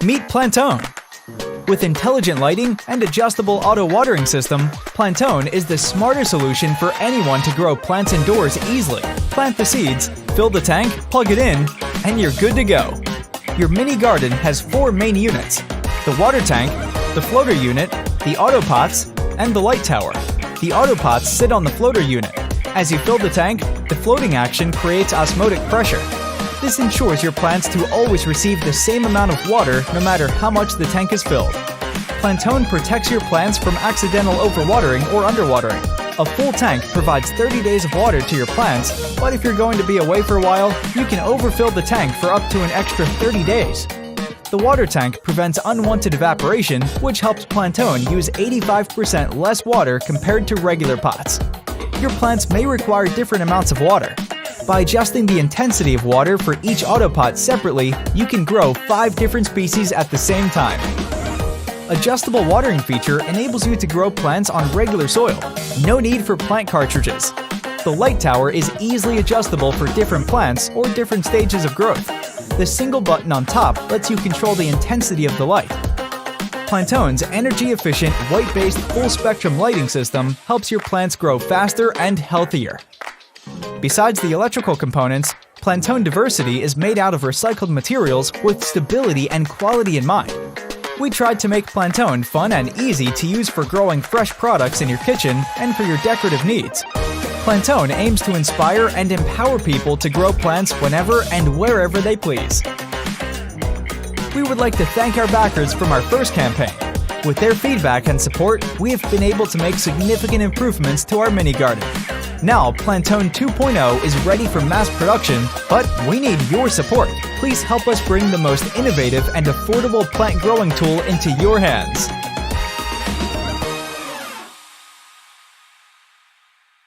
Meet Plantone. With intelligent lighting and adjustable auto watering system, Plantone is the smarter solution for anyone to grow plants indoors easily. Plant the seeds, fill the tank, plug it in, and you're good to go. Your mini garden has 4 main units: the water tank, the floater unit, the auto pots, and the light tower. The auto pots sit on the floater unit. As you fill the tank, the floating action creates osmotic pressure. This ensures your plants to always receive the same amount of water no matter how much the tank is filled. Plantone protects your plants from accidental overwatering or underwatering. A full tank provides 30 days of water to your plants, but if you're going to be away for a while, you can overfill the tank for up to an extra 30 days. The water tank prevents unwanted evaporation, which helps Plantone use 85% less water compared to regular pots. Your plants may require different amounts of water. By adjusting the intensity of water for each autopot separately, you can grow 5 different species at the same time. Adjustable watering feature enables you to grow plants on regular soil. No need for plant cartridges. The light tower is easily adjustable for different plants or different stages of growth. The single button on top lets you control the intensity of the light. Plantone's energy-efficient, white-based full-spectrum lighting system helps your plants grow faster and healthier. Besides the electrical components, Plantone Diversity is made out of recycled materials with stability and quality in mind. We tried to make Plantone fun and easy to use for growing fresh products in your kitchen and for your decorative needs. Plantone aims to inspire and empower people to grow plants whenever and wherever they please. We would like to thank our backers from our first campaign. With their feedback and support, we have been able to make significant improvements to our mini garden. Now, Plantone 2.0 is ready for mass production, but we need your support. Please help us bring the most innovative and affordable plant growing tool into your hands.